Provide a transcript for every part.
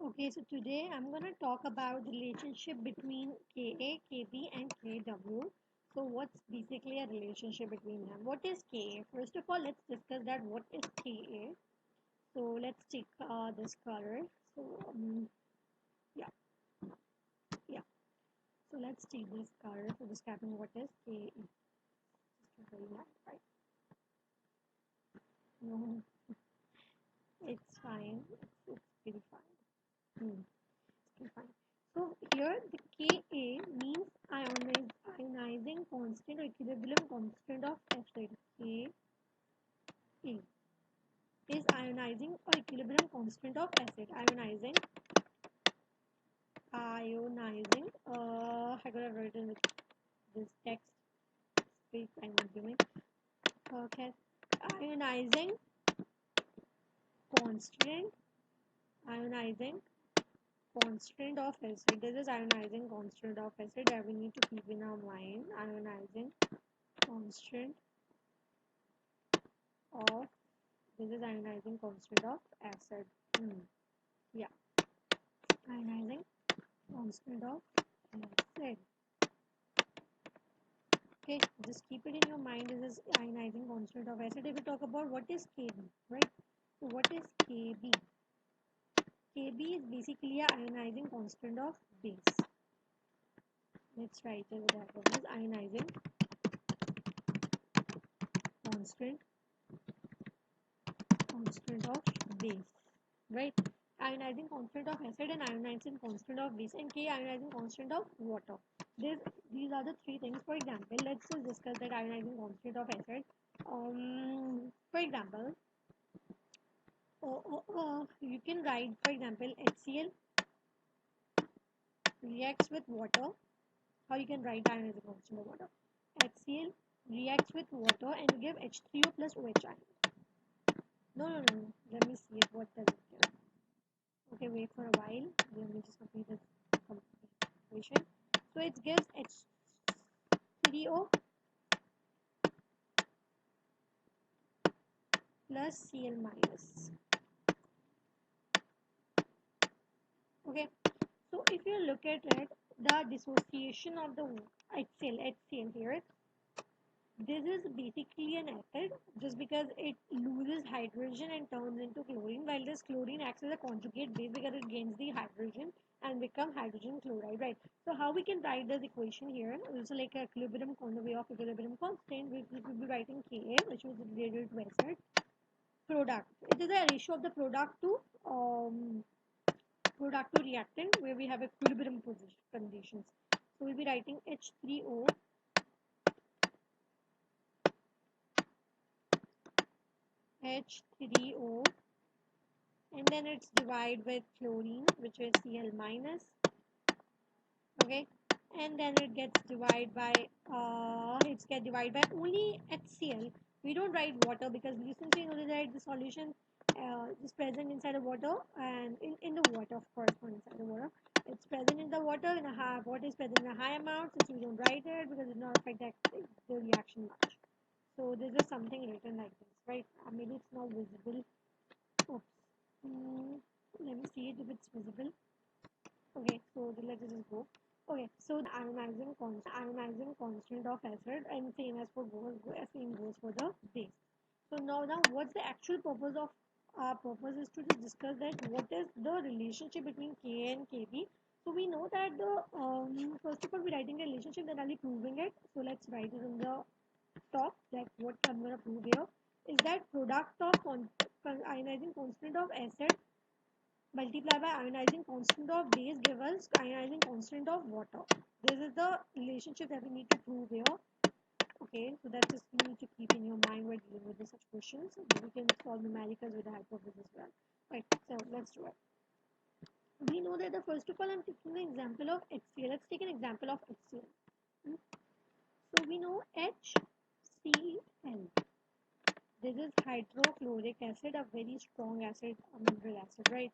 Okay, so today I'm going to talk about the relationship between Ka, Kb, and Kw. So, what's basically a relationship between them? What is Ka? First of all, let's discuss that what is Ka. So, let's take this color. So, yeah, yeah. So, let's take this color for describing what is Ka. Just very nice, right? No, it's fine. It's pretty fine. Hmm. Fine. So here the Ka means ionizing constant or equilibrium constant of acid. Ka is ionizing or equilibrium constant of acid. Ionizing. I could have written this text. Speak I'm giving. Okay. Ionizing constant. Ionizing constant of acid. This is ionizing constant of acid that we need to keep in our mind. Ionizing constant of this is ionizing constant of acid. Yeah, ionizing constant of acid. Okay, just keep it in your mind. This is ionizing constant of acid. If we talk about what is Kb, right? So what is Kb? Kb is basically a ionizing constant of base. Let's write it with that. What is ionizing constant of base, right? Ionizing constant of acid and ionizing constant of base, and K ionizing constant of water. These are the three things. For example, let's just discuss that ionizing constant of acid. For example, you can write, for example, HCl reacts with water. How you can write ionizing constant of water? HCl reacts with water and you give H3O plus OH ion. No. Let me see it. What does it give? Okay, wait for a while. Let me just complete this equation. So it gives H3O plus Cl minus. Okay, so if you look at it, the dissociation of the HCl here, this is basically an acid just because it loses hydrogen and turns into chlorine, while this chlorine acts as a conjugate base because it gains the hydrogen and become hydrogen chloride, right? So how we can write this equation here? Also like a equilibrium way of equilibrium constant, we will be writing Ka, which is related to acid product. It is a ratio of the product to reactant where we have equilibrium conditions. So we'll be writing H3O H3O and then it's divided with chlorine, which is Cl minus. Okay, and then it gets divided by only HCl. We don't write water because we simply know that the solution is present inside the water and in the water, of course, not inside the water. It's present in the water in a high. What is present in a high amount? Since we don't write it because it does not affect the reaction much. So this is something written like this, right? Maybe it's not visible. Oops. Let me see it if it's visible. Okay, so let's just go. Okay, so the ionizing constant of acid and same goes for the base. So now what's the actual purpose of our purpose is to just discuss that what is the relationship between Ka and Kb. So we know that the first of all we're writing a relationship, then I'll be proving it. So let's write it in the top, like what I'm gonna prove here is that product of ionizing constant of acid multiplied by ionizing constant of base give us ionizing constant of water. This is the relationship that we need to prove here. Okay, so that's just you need to keep in your mind while dealing with such questions. We can solve numericals with the help of this as well. Right, so let's do it. We know that the first of all I'm taking the example of HCl. Let's take an example of HCl. So we know HCl. This is hydrochloric acid, a very strong acid, a mineral acid, right?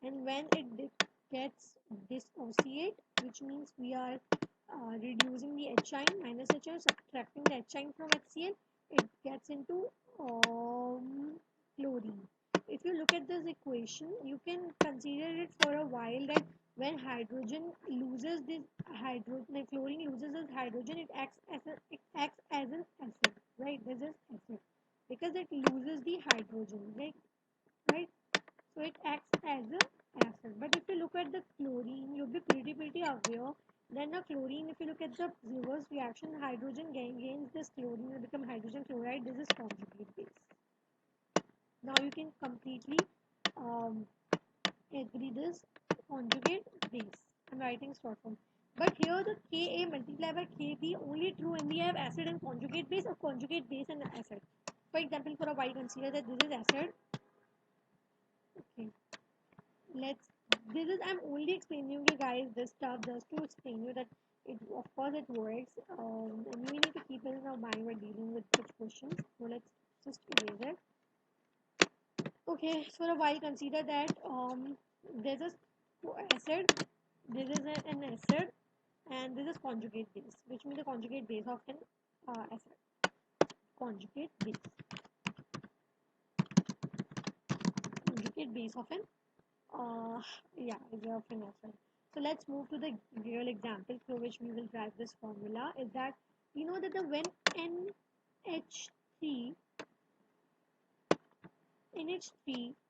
And when it gets dissociate, which means we are reducing the H ion minus H ion, subtracting the H ion from HCl, it gets into chlorine. if you look at this equation, you can consider it for a while that when hydrogen loses this hydrogen, chlorine loses this hydrogen, it acts as an acid, right? This is acid because it loses the hydrogen, right? So it acts as a acid. But if you look at the chlorine, you'll be pretty aware. Then the chlorine, if you look at the reverse reaction, hydrogen gains this chlorine and become hydrogen chloride. This is conjugate base. Now you can completely agree this conjugate base. I'm writing short form. But here the Ka multiplied by Kb only true when we have acid and conjugate base, or conjugate base and acid. For example, for a while consider that this is acid. Okay. I'm only explaining you guys this stuff just to explain you that it, of course it works, and we need to keep it in our mind when dealing with such questions. So let's just erase it. Okay, so a while consider that there's a acid, this is an acid, and this is conjugate base, which means the conjugate base of an acid. Conjugate base. Conjugate base of an is of an acid. So let's move to the real example through which we will drive this formula. Is that we know that when NH3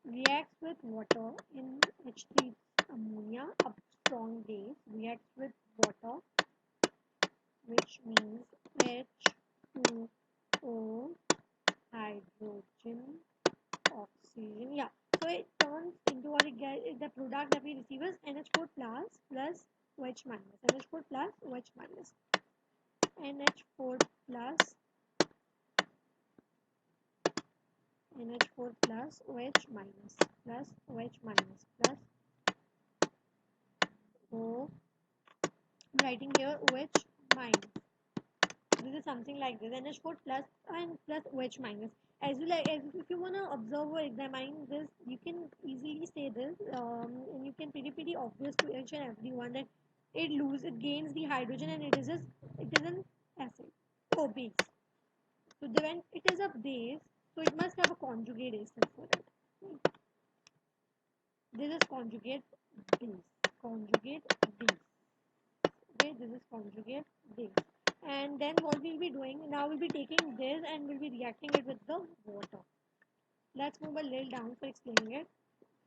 reacts with water in H3 ammonia, a strong base reacts with water, which means H2O, hydrogen, oxygen. Yeah. So it turns into what it gets, the product that we receive is NH4 plus OH minus. NH4 plus OH minus. NH4 plus NH4 plus OH minus plus OH minus plus O. I'm writing here OH minus. This is something like this. NH4 plus and plus OH minus. As if you want to observe or examine this, you can easily say this, and you can pretty obvious to each and everyone that it gains the hydrogen, and it is an acid or base. So when it is a base, so it must have a conjugate acid for it. This is conjugate base. Conjugate base. Okay, this is conjugate base. And then what we'll be doing now, we'll be taking this and we'll be reacting it with the water. Let's move a little down for explaining it.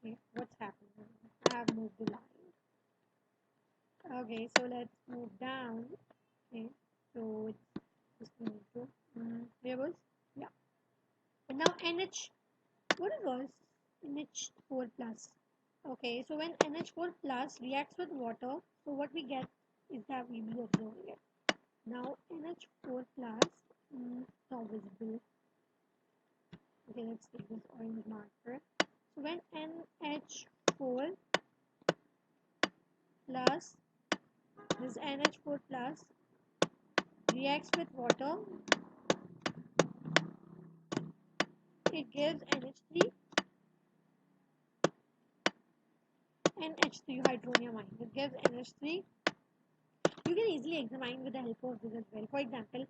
Okay, what's happening? I have moved the line. Okay, so let's move down. Okay, so it's just need to where was and now NH, what it was? NH4 plus. Okay, so when NH4 plus reacts with water, so what we get is that we will be observing it. Now NH4 plus, not visible. Okay, let's take this orange marker. So when NH4 plus, this NH4 plus reacts with water, it gives NH3 hydronium ion. It gives NH3. You can easily examine with the help of this as well. For example,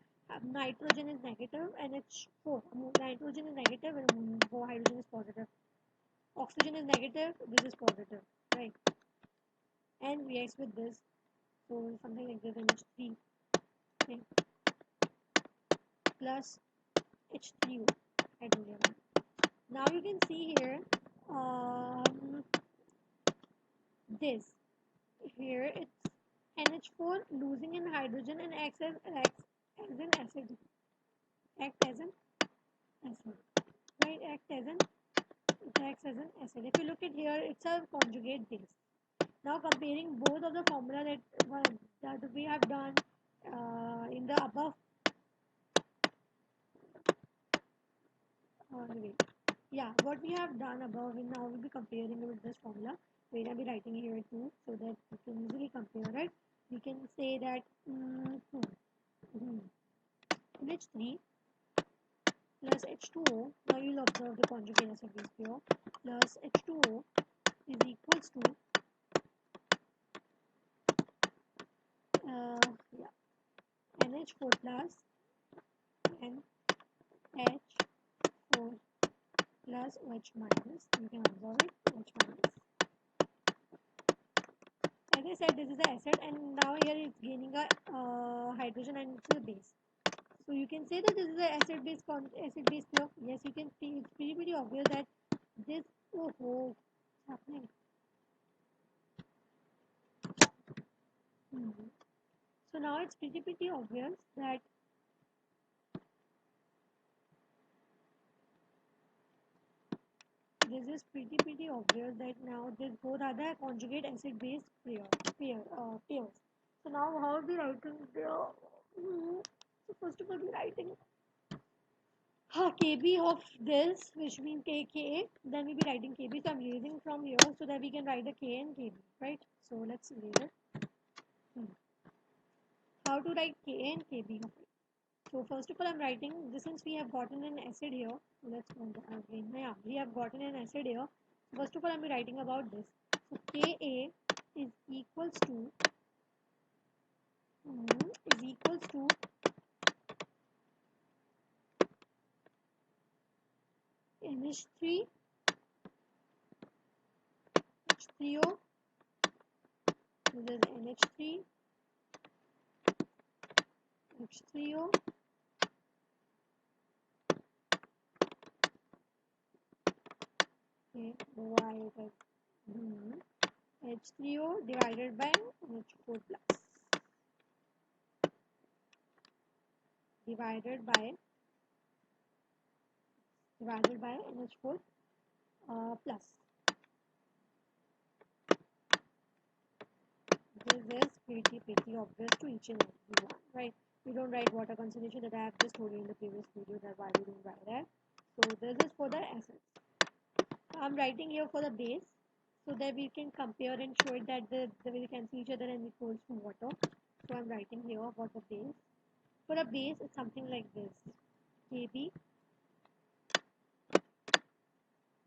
nitrogen is negative, NH4. Nitrogen is negative and hydrogen is positive. Oxygen is negative, this is positive, right? And reacts with this. So something like this, NH3, okay, plus H3O, hydronium. Now you can see here, this here it's NH4 losing in hydrogen and acts as an acid. Act as an acid, right? It acts as an acid. If you look at here, it's a conjugate base. Now comparing both of the formula that we have done in the above. Yeah, what we have done above, and now we'll be comparing it with this formula. Wait, I'll be writing here too, so that you can easily compare it. We can say that NH3 plus H2O. Now you'll observe the conjugate acid base here. Plus H2O is equals to NH4 plus and H4 plus plus OH minus. You can observe it, OH minus. As I said, this is the acid, and now here it's gaining a hydrogen and it's a base. So you can say that this is the acid base pure. Yes, you can see it's pretty obvious that this. Oh, what's happening? So now it's pretty obvious that this is pretty obvious that now this both are the conjugate acid base pairs. So now how are we writing the so first of all we're writing KB of this, which means KK, then we'll be writing KB. So I'm erasing from here so that we can write the K and KB, right? So let's erase it. How to write K and KB of it? So first of all, I'm writing this since we have gotten an acid here. So let's go again. Yeah, we have gotten an acid here. First of all, I'm writing about this. So Ka is equals to NH3 H3O. This is NH3 H3O. Okay, divided H3O divided by NH4 plus divided by NH4 plus. This is pretty obvious to each and every one, right? We don't write water concentration, that I have just told you in the previous video that why we don't write that. So this is for the acids. I'm writing here for the base so that we can compare and show it that the way we can see each other and equals to water. So I'm writing here for the base. For a base, it's something like this. Kb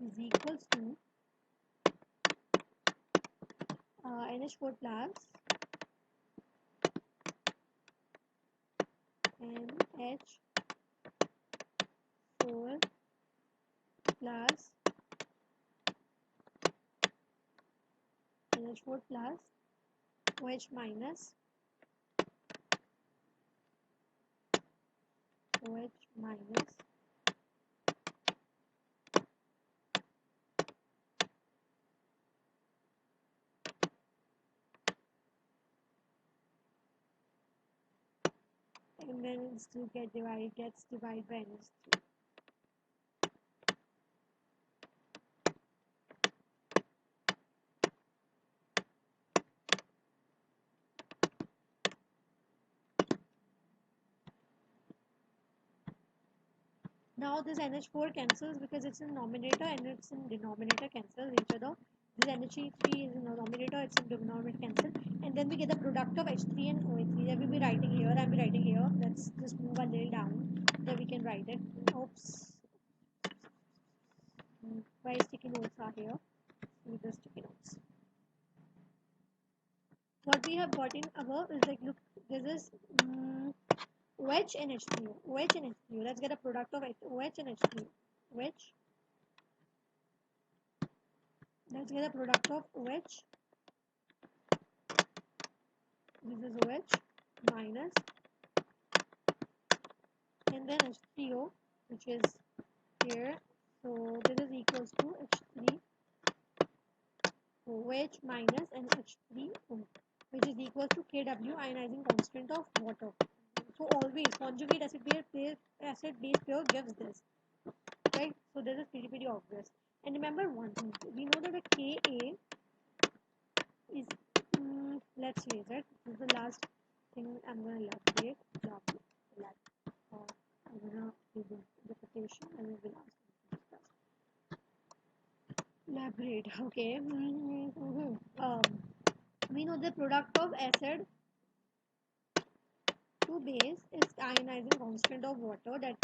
is equals to NH4 plus NH4 plus NH4 plus OH minus and then it still gets divided by NH3. Now this NH4 cancels because it's in numerator and it's in denominator cancels each other. This NH3 is in numerator, it's in denominator cancel, and then we get the product of H3 and OH3 that we'll be writing here. I'll be writing here. Let's just move a little down so we can write it. Oops. Why sticky notes are here? See the sticky notes. What we have got in above is like, look, this is OH and H3O. OH and H3O. Let's get a product of OH and H3O. OH. Let's get a product of OH. This is OH minus, and then H3O, which is here. So this is equals to H3 OH minus and H3O, which is equals to Kw, ionizing constant of water. So always conjugate acid base pair gives this, right? So this is pretty obvious. And remember one thing, we know that the Ka is let's raise it. This is the last thing I'm gonna elaborate. I'm gonna do the repetition and we will ask elaborate. Okay. We know the product of acid to base is ionizing constant of water, that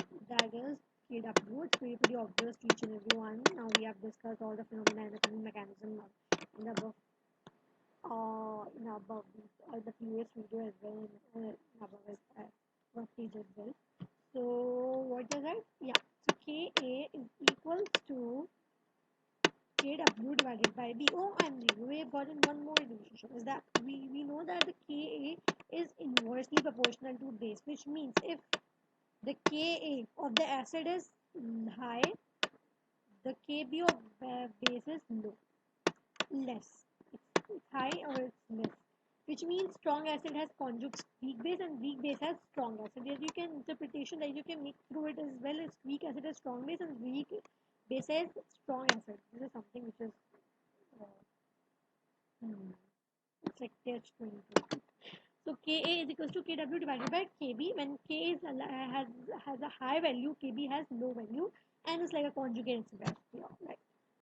is Kw. It's pretty obvious to each and every one. Now we have discussed all the phenomena and the chemical mechanism in the previous video as well, in above page as well. So what is it? Yeah. So Ka is equals to divided by B. OMG, we have gotten one more relationship. Is that we know that the Ka is inversely proportional to base, which means if the Ka of the acid is high, the Kb of base is low, less. It's high or it's less. Which means strong acid has conjugate weak base and weak base has strong acid. Yes, you can interpretation that you can make through it as well as weak acid has strong base and weak base has strong acid. This is something which is uh, hmm, it's like test 22. So Ka is equals to Kw divided by Kb. When K is has a high value, Kb has low value, and it's like a conjugate reciprocity.